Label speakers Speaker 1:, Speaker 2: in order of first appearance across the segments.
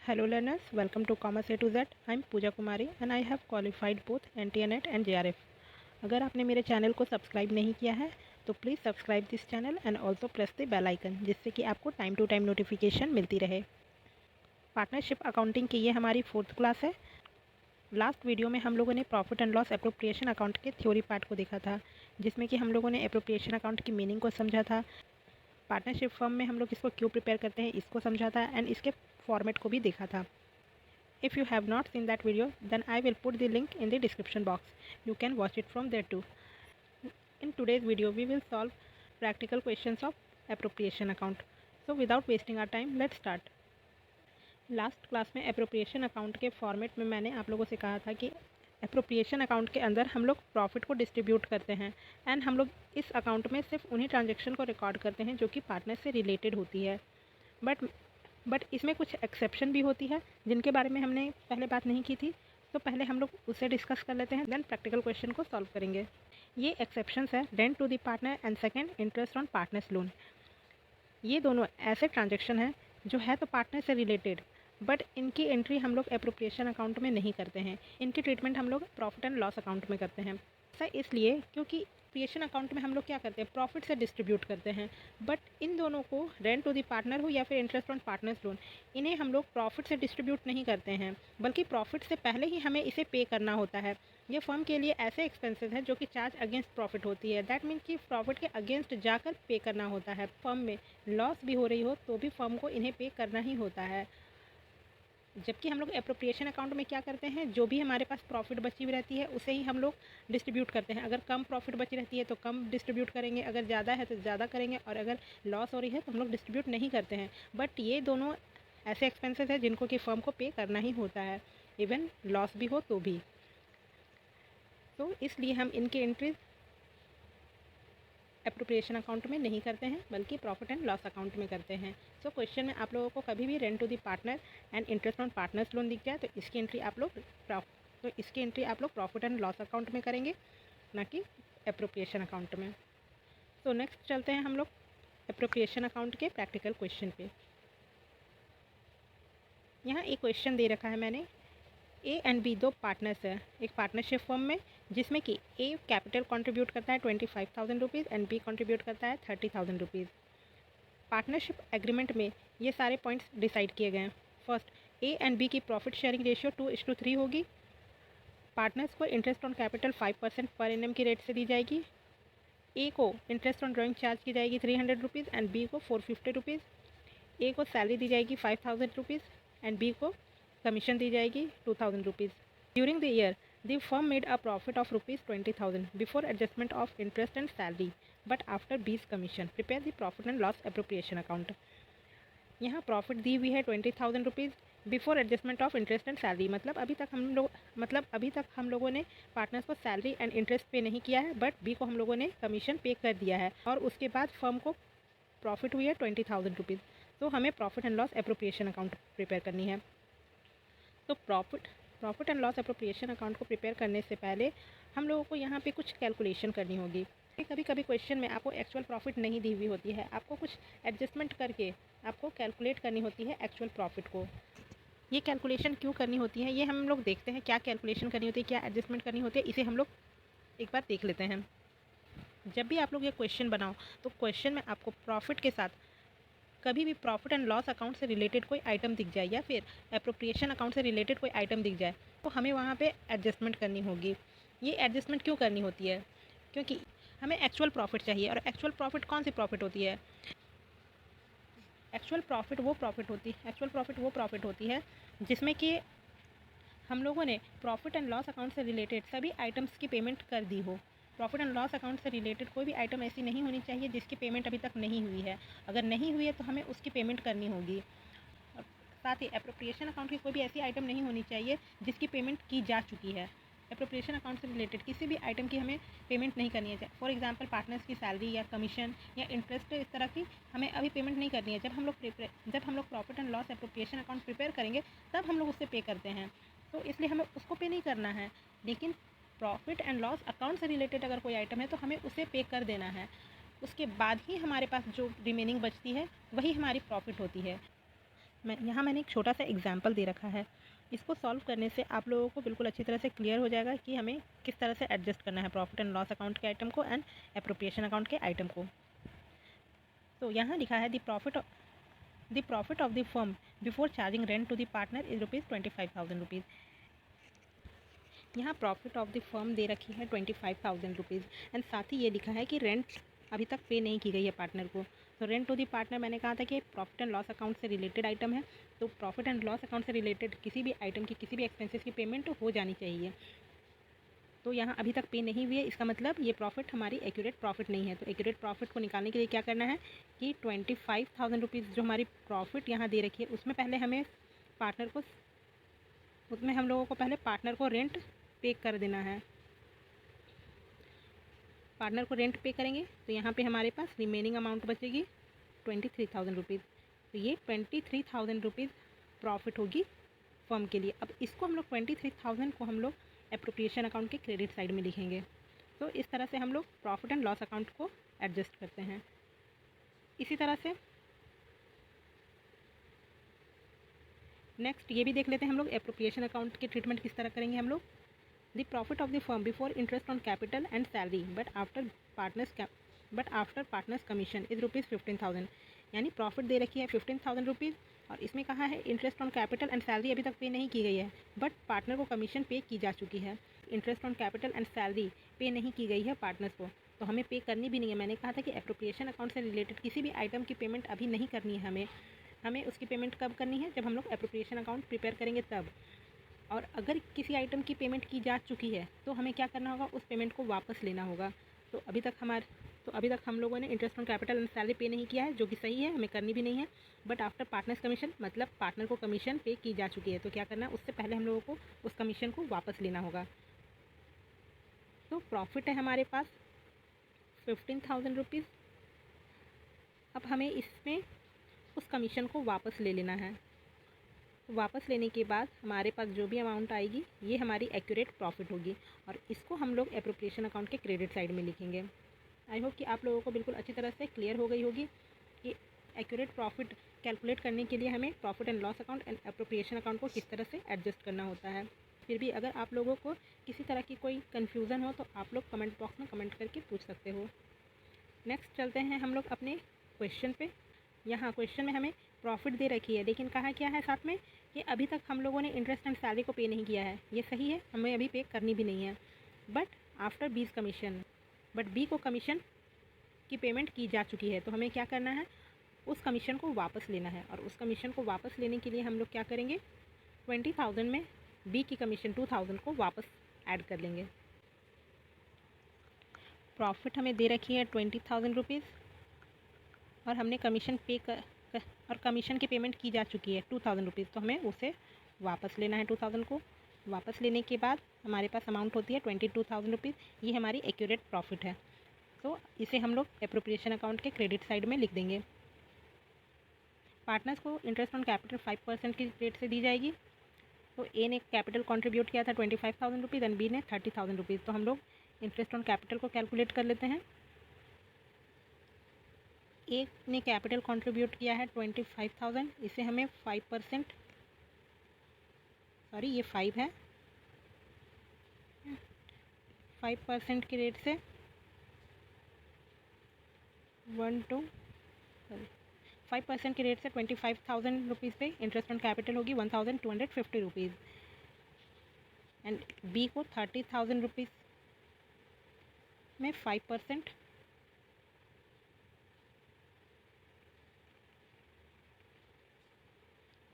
Speaker 1: Hello learners, welcome to Commerce A to Z. I'm Pooja Kumari and I have qualified both NTNet and JRF. अगर आपने मेरे channel को subscribe नहीं किया है तो please subscribe this channel and also press the bell icon जिससे कि आपको टाइम टू टाइम नोटिफिकेशन मिलती रहे। पार्टनरशिप अकाउंटिंग की ये हमारी 4th क्लास है। लास्ट वीडियो में हम लोगों ने profit and loss appropriation account के थ्योरी पार्ट को देखा था, जिसमें कि हम लोगों ने एप्रोप्रिएशन अकाउंट की मीनिंग को समझा था, पार्टनरशिप फर्म में हम लोग इसको क्यों प्रिपेयर करते हैं इसको समझा था एंड इसके फॉर्मेट को भी देखा था। If you have not seen that video, then I will put the link in the description box. You can watch it from there too. In today's video, we will solve practical questions of appropriation account. So without wasting our time, let's start. Last class में appropriation account के format में मैंने आप लोगों से कहा था कि एप्रोप्रिएशन अकाउंट के अंदर हम लोग प्रॉफिट को डिस्ट्रीब्यूट करते हैं एंड हम लोग इस अकाउंट में सिर्फ उन्हीं ट्रांजेक्शन को रिकॉर्ड करते हैं जो कि पार्टनर से रिलेटेड होती है। बट इसमें कुछ एक्सेप्शन भी होती है जिनके बारे में हमने पहले बात नहीं की थी, तो पहले हम लोग उसे डिस्कस कर लेते हैं, देन प्रैक्टिकल क्वेश्चन को सॉल्व करेंगे। ये एक्सेप्शंस है rent to the partner and second interest on partners loan. ये दोनों ऐसे ट्रांजेक्शन हैं जो है तो पार्टनर से रिलेटेड, बट इनकी एंट्री हम लोग एप्रोप्रिएशन अकाउंट में नहीं करते हैं। इनकी ट्रीटमेंट हम लोग प्रॉफिट एंड लॉस अकाउंट में करते हैं। ऐसा इसलिए क्योंकि एप्रोप्रिएशन अकाउंट में हम लोग क्या करते हैं, प्रॉफिट से डिस्ट्रीब्यूट करते हैं, बट इन दोनों को रेंट टू द पार्टनर हो या फिर इंटरेस्ट ऑन पार्टनर्स लोन, इन्हें हम लोग प्रॉफिट से डिस्ट्रीब्यूट नहीं करते हैं, बल्कि प्रॉफिट से पहले ही हमें इसे पे करना होता है। ये फर्म के लिए ऐसे एक्सपेंसेस हैं जो कि चार्ज अगेंस्ट प्रॉफिट होती है। दैट मीन्स कि प्रॉफिट के अगेंस्ट जाकर पे करना होता है। फर्म में लॉस भी हो रही हो तो भी फर्म को इन्हें पे करना ही होता है। जबकि हम लोग एप्रोप्रिएशन अकाउंट में क्या करते हैं, जो भी हमारे पास प्रॉफिट बची हुई रहती है उसे ही हम लोग डिस्ट्रीब्यूट करते हैं। अगर कम प्रॉफिट बची रहती है तो कम डिस्ट्रीब्यूट करेंगे, अगर ज़्यादा है तो ज़्यादा करेंगे, और अगर लॉस हो रही है तो हम लोग डिस्ट्रीब्यूट नहीं करते हैं। बट ये दोनों ऐसे एक्सपेंसेस हैं जिनको कि फर्म को पे करना ही होता है, इवन लॉस भी हो तो भी। तो इसलिए हम इनकी एंट्रीज एप्रोप्रिएशन अकाउंट में नहीं करते हैं, बल्कि प्रॉफिट एंड लॉस अकाउंट में करते हैं। सो क्वेश्चन में आप लोगों को कभी भी rent to the partner and interest on partners loan दिख जाए तो इसकी एंट्री आप लोग प्रॉफिट एंड लॉस अकाउंट में करेंगे, ना कि एप्रोप्रिएशन अकाउंट में। तो नेक्स्ट चलते हैं हम लोग एप्रोप्रिएशन अकाउंट के प्रैक्टिकल क्वेश्चन पे। यहाँ एक क्वेश्चन दे रखा है मैंने, ए एंड बी दो पार्टनर्स है एक पार्टनरशिप फर्म में, जिसमें कि ए कैपिटल कंट्रीब्यूट करता है 25,000 रुपीज़ एंड बी कंट्रीब्यूट करता है 30,000 रुपीज़। पार्टनरशिप एग्रीमेंट में ये सारे पॉइंट्स डिसाइड किए गए हैं। फर्स्ट, ए एंड बी की प्रॉफिट शेयरिंग रेशियो 2:3 होगी। पार्टनर्स को interest on capital 5% per annum की रेट से दी जाएगी। ए को इंटरेस्ट ऑन ड्राइंग चार्ज की जाएगी 300 रुपीज़ एंड बी को 450 रुपीज़। ए को सैलरी दी जाएगी 5,000 रुपीज़ एंड बी को कमीशन दी जाएगी 2,000 rupees. During the year the firm made a profit of rupees 20,000 before adjustment of interest and salary, but after B's commission prepare the profit and loss appropriation account. यहाँ profit दी हुई है 20,000 rupees before adjustment of interest and salary, मतलब अभी तक हम लोगों ने पार्टनर्स को सैलरी एंड इंटरेस्ट पे नहीं किया है, बट बी को हम लोगों ने कमीशन पे कर दिया है, और उसके बाद फर्म को प्रॉफिट हुई है 20,000 रुपीज़। तो हमें profit and loss appropriation account prepare करनी है। तो profit and loss appropriation account को प्रिपेयर करने से पहले हम लोगों को यहाँ पे कुछ कैलकुलेशन करनी होगी। कभी कभी क्वेश्चन में आपको एक्चुअल प्रॉफिट नहीं दी हुई होती है, आपको कुछ एडजस्टमेंट करके आपको कैलकुलेट करनी होती है एक्चुअल प्रॉफिट को। ये कैलकुलेशन क्यों करनी होती है, ये हम लोग देखते हैं। क्या कैलकुलेशन करनी होती है, क्या एडजस्टमेंट करनी होती है, इसे हम लोग एक बार देख लेते हैं। जब भी आप लोग ये क्वेश्चन बनाओ तो क्वेश्चन में आपको प्रॉफिट के साथ कभी भी प्रॉफिट एंड लॉस अकाउंट से रिलेटेड कोई आइटम दिख जाए या फिर एप्रोप्रिएशन अकाउंट से रिलेटेड कोई आइटम दिख जाए तो हमें वहाँ पे एडजस्टमेंट करनी होगी। ये एडजस्टमेंट क्यों करनी होती है, क्योंकि हमें एक्चुअल प्रॉफिट चाहिए, और एक्चुअल प्रॉफिट कौन सी प्रॉफिट होती है, एक्चुअल प्रॉफिट वो प्रॉफिट होती है जिसमें कि हम लोगों ने प्रॉफिट एंड लॉस अकाउंट से रिलेटेड सभी आइटम्स की पेमेंट कर दी हो। प्रॉफिट एंड लॉस अकाउंट से रिलेटेड कोई भी आइटम ऐसी नहीं होनी चाहिए जिसकी पेमेंट अभी तक नहीं हुई है। अगर नहीं हुई है तो हमें उसकी पेमेंट करनी होगी। और साथ ही एप्रोप्रिएशन अकाउंट की कोई भी ऐसी आइटम नहीं होनी चाहिए जिसकी पेमेंट की जा चुकी है। एप्रोप्रिएशन अकाउंट से रिलेटेड किसी भी आइटम की हमें पेमेंट नहीं करनी है। फॉर एग्जांपल पार्टनर्स की सैलरी या कमीशन या इंटरेस्ट, इस तरह की हमें अभी पेमेंट नहीं करनी है। जब हम लोग profit and loss appropriation account prepare करेंगे तब हम लोग उससे पे करते हैं, तो इसलिए हमें उसको पे नहीं करना है। लेकिन प्रॉफिट एंड लॉस अकाउंट से रिलेटेड अगर कोई आइटम है तो हमें उसे पे कर देना है। उसके बाद ही हमारे पास जो रिमेनिंग बचती है वही हमारी प्रॉफिट होती है। मैंने एक छोटा सा एग्जाम्पल दे रखा है। इसको सॉल्व करने से आप लोगों को बिल्कुल अच्छी तरह से क्लियर हो जाएगा कि हमें किस तरह से एडजस्ट करना है प्रॉफिट एंड लॉस अकाउंट के आइटम को एंड एप्रोप्रिएशन अकाउंट के आइटम को। तो यहाँ लिखा है the profit of the firm before charging rent to the partner is ₹25,000। यहाँ प्रॉफिट ऑफ द फर्म दे रखी है ₹25,000 एंड साथ ही ये लिखा है कि रेंट अभी तक पे नहीं की गई है पार्टनर को। तो रेंट टू दी पार्टनर मैंने कहा था कि प्रॉफिट एंड लॉस अकाउंट से रिलेटेड आइटम है, तो प्रॉफिट एंड लॉस अकाउंट से रिलेटेड किसी भी आइटम की किसी भी एक्सपेंसेस की पेमेंट हो जानी चाहिए। तो यहाँ अभी तक पे नहीं हुई है, इसका मतलब ये प्रॉफिट हमारी एक्यूरेट प्रॉफिट नहीं है। तो एक्यूरेट प्रॉफिट को निकालने के लिए क्या करना है कि ₹25,000 जो हमारी प्रॉफिट यहाँ दे रखी है उसमें पहले हमें हम लोगों को पहले पार्टनर को रेंट पे कर देना है। पार्टनर को रेंट पे करेंगे तो यहाँ पे हमारे पास रिमेनिंग अमाउंट बचेगी ₹23,000। तो ये ₹23,000 प्रॉफिट होगी फर्म के लिए। अब इसको हम लोग 23,000 को हम लोग एप्रोप्रिएशन अकाउंट के क्रेडिट साइड में लिखेंगे। तो इस तरह से हम लोग प्रॉफिट एंड लॉस अकाउंट को एडजस्ट करते हैं। इसी तरह से नेक्स्ट ये भी देख लेते हैं हम लोग एप्रोप्रिएशन अकाउंट की ट्रीटमेंट किस तरह करेंगे हम लोग। The profit of the firm before interest on capital and salary but after partners commission is ₹15,000। यानी प्रॉफिट दे रखी है ₹15,000 और इसमें कहा है interest on capital and salary अभी तक पे नहीं की गई है, बट पार्टनर को कमीशन पे की जा चुकी है। Interest on capital and salary पे नहीं की गई है पार्टनर्स को, तो हमें पे करनी भी नहीं है। मैंने कहा था कि एप्रोप्रिएशन अकाउंट से रिलेटेड किसी भी आइटम की पेमेंट अभी नहीं करनी है हमें उसकी पेमेंट कब करनी है, जब हम लोग एप्रोप्रिएशन अकाउंट प्रिपेयर करेंगे तब। और अगर किसी आइटम की पेमेंट की जा चुकी है तो हमें क्या करना होगा, उस पेमेंट को वापस लेना होगा। तो अभी तक हम लोगों ने interest on capital and salary पे नहीं किया है, जो कि सही है, हमें करनी भी नहीं है। बट आफ्टर पार्टनर्स कमीशन मतलब पार्टनर को कमीशन पे की जा चुकी है, तो क्या करना है, उससे पहले हम लोगों को उस कमीशन को वापस लेना होगा। तो प्रॉफिट है हमारे पास ₹15,000। अब हमें इसमें उस कमीशन को वापस ले लेना है। वापस लेने के बाद हमारे पास जो भी अमाउंट आएगी ये हमारी एक्यूरेट प्रॉफिट होगी और इसको हम लोग एप्रोप्रिएशन अकाउंट के क्रेडिट साइड में लिखेंगे। आई होप कि आप लोगों को बिल्कुल अच्छी तरह से क्लियर हो गई होगी कि एक्यूरेट प्रॉफिट कैलकुलेट करने के लिए हमें profit and loss account and appropriation account को किस तरह से एडजस्ट करना होता है। फिर भी अगर आप लोगों को किसी तरह की कोई कन्फ्यूज़न हो तो आप लोग कमेंट बॉक्स में कमेंट करके पूछ सकते हो। नेक्स्ट चलते हैं हम लोग अपने क्वेश्चन पे। यहाँ क्वेश्चन में हमें प्रॉफिट दे रखी है, लेकिन कहा क्या है साथ में कि अभी तक हम लोगों ने इंटरेस्ट एंड सैलरी को पे नहीं किया है। ये सही है, हमें अभी पे करनी भी नहीं है। But after B's commission B को कमीशन की पेमेंट की जा चुकी है, तो हमें क्या करना है, उस कमीशन को वापस लेना है। और उस कमीशन को वापस लेने के लिए हम लोग क्या करेंगे, 20,000 में बी की कमीशन 2,000 को वापस ऐड कर लेंगे। प्रॉफिट हमें दे रखी है ₹20,000 और हमने कमीशन और कमीशन की पेमेंट की जा चुकी है ₹2,000, तो हमें उसे वापस लेना है। 2,000 को वापस लेने के बाद हमारे पास अमाउंट होती है ₹22,000। ये हमारी एक्यूरेट प्रॉफिट है, तो इसे हम लोग एप्रोप्रिएशन अकाउंट के क्रेडिट साइड में लिख देंगे। पार्टनर्स को इंटरेस्ट ऑन कैपिटल 5% की रेट से दी जाएगी। तो ए ने कैपिटल कंट्रीब्यूट किया था ₹25,000 एंड बी ने ₹30,000। तो हम लोग इंटरेस्ट ऑन कैपिटल को कैलकुलेट कर लेते हैं। ए ने कैपिटल कंट्रीब्यूट किया है 25,000, इसे हमें 5%, सॉरी ये 5 है, 5% की रेट से 5% की रेट से ₹25,000 पे इंटरेस्ट ऑन कैपिटल होगी ₹1,250 एंड बी को ₹30,000 में 5%,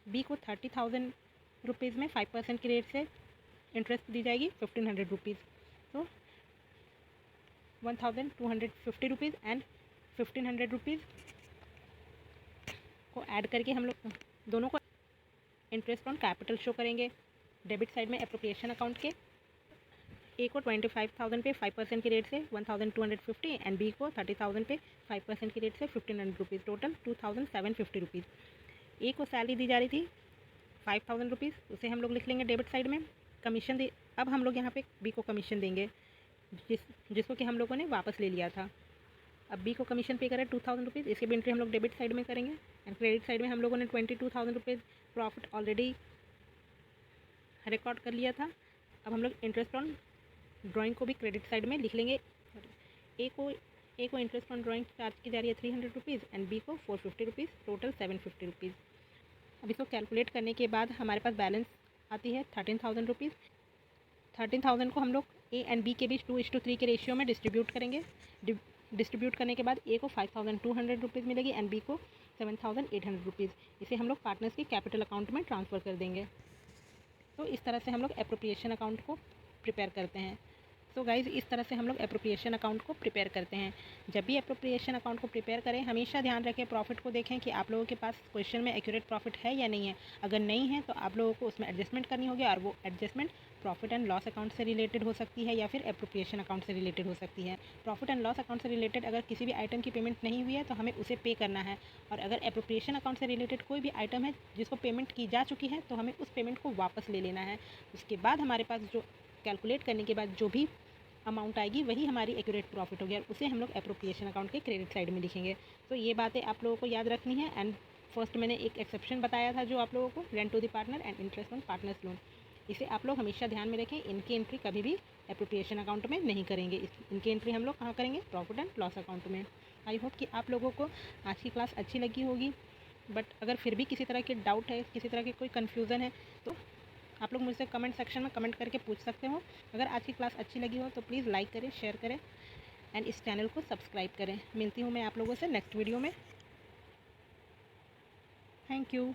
Speaker 1: बी को ₹30,000 में 5% की रेट से इंटरेस्ट दी जाएगी ₹1,500। तो ₹1,250 एंड ₹1,500 को ऐड करके हम लोग दोनों को इंटरेस्ट ऑन कैपिटल शो करेंगे डेबिट साइड में एप्रोप्रिएशन अकाउंट के। ए को 25,000 पे 5% की रेट से 1,250 एंड बी को 30,000 पे 5% की रेट से ₹1,500, टोटल ₹2,750। ए को सैलरी दी जा रही थी ₹5,000, उसे हम लोग लिख लेंगे डेबिट साइड में। कमीशन दे, अब हम लोग यहाँ पे बी को कमीशन देंगे जिसको कि हम लोगों ने वापस ले लिया था। अब बी को कमीशन पे करें 2000 रुपीज़, इसकी भी एंट्री हम लोग डेबिट साइड में करेंगे। एंड क्रेडिट साइड में हम लोगों ने 22,000 रुपीज़ प्रॉफिट ऑलरेडी रिकॉर्ड कर लिया था। अब हम लोग इंटरेस्ट ऑन ड्राइंग को भी क्रेडिट साइड में लिख लेंगे। ए को इंटरेस्ट ऑन ड्राइंग चार्ज की जा रही है 300 रुपीज़ एंड बी को 450 रुपीज़, टोटल 750 रुपीज़। अब इसको कैलकुलेट करने के बाद हमारे पास बैलेंस आती है 13,000 रुपीज़। 13,000 को हम लोग ए एंड बी के बीच 2:3 के रेशियो में डिस्ट्रीब्यूट करेंगे। डिस्ट्रीब्यूट करने के बाद ए को 5,200 रुपीज़ मिलेगी एंड बी को 7,800 रुपीज़। इसे हम लोग पार्टनर्स के कैपिटल अकाउंट में ट्रांसफ़र कर देंगे। तो इस तरह से हम लोग एप्रोप्रिएशन अकाउंट को प्रिपेयर करते हैं। तो गाइज़ इस तरह से हम लोग एप्रोप्रिएशन अकाउंट को प्रिपेयर करते हैं। जब भी एप्रोप्रिएशन अकाउंट को प्रिपेयर करें हमेशा ध्यान रखें, प्रॉफिट को देखें कि आप लोगों के पास क्वेश्चन में एक्यूरेट प्रॉफिट है या नहीं है। अगर नहीं है तो आप लोगों को उसमें एडजस्टमेंट करनी होगी और वो adjustment profit and loss account से रिलेटेड हो सकती है या फिर एप्रोप्रिएशन अकाउंट से रिलेटेड हो सकती है। प्रॉफिट एंड लॉस अकाउंट से रिलेटेड अगर किसी भी आइटम की पेमेंट नहीं हुई है तो हमें उसे पे करना है, और अगर एप्रोप्रिएशन अकाउंट से रिलेटेड कोई भी आइटम है जिसको पेमेंट की जा चुकी है तो हमें उस पेमेंट को वापस ले लेना है। उसके बाद हमारे पास जो कैलकुलेट करने के बाद जो भी अमाउंट आएगी वही हमारी एक्यूरेट प्रॉफिट होगी और उसे हम लोग एप्रोप्रिएशन अकाउंट के क्रेडिट साइड में लिखेंगे। तो ये बातें आप लोगों को याद रखनी है। एंड फर्स्ट मैंने एक एक्सेप्शन बताया था जो आप लोगों को, rent to the partner and interest on partners loan. इसे आप लोग हमेशा ध्यान में रखें, इनकी एंट्री कभी भी एप्रोप्रिएशन अकाउंट में नहीं करेंगे। इनकी एंट्री हम लोग कहाँ करेंगे, प्रॉफिट एंड लॉस अकाउंट में। आई होप कि आप लोगों को आज की क्लास अच्छी लगी होगी। बट अगर फिर भी किसी तरह के डाउट है, किसी तरह की कोई कन्फ्यूज़न है तो आप लोग मुझसे कमेंट सेक्शन में कमेंट करके पूछ सकते हो। अगर आज की क्लास अच्छी लगी हो तो प्लीज़ लाइक करें, शेयर करें एंड इस चैनल को सब्सक्राइब करें। मिलती हूँ मैं आप लोगों से नेक्स्ट वीडियो में। Thank you.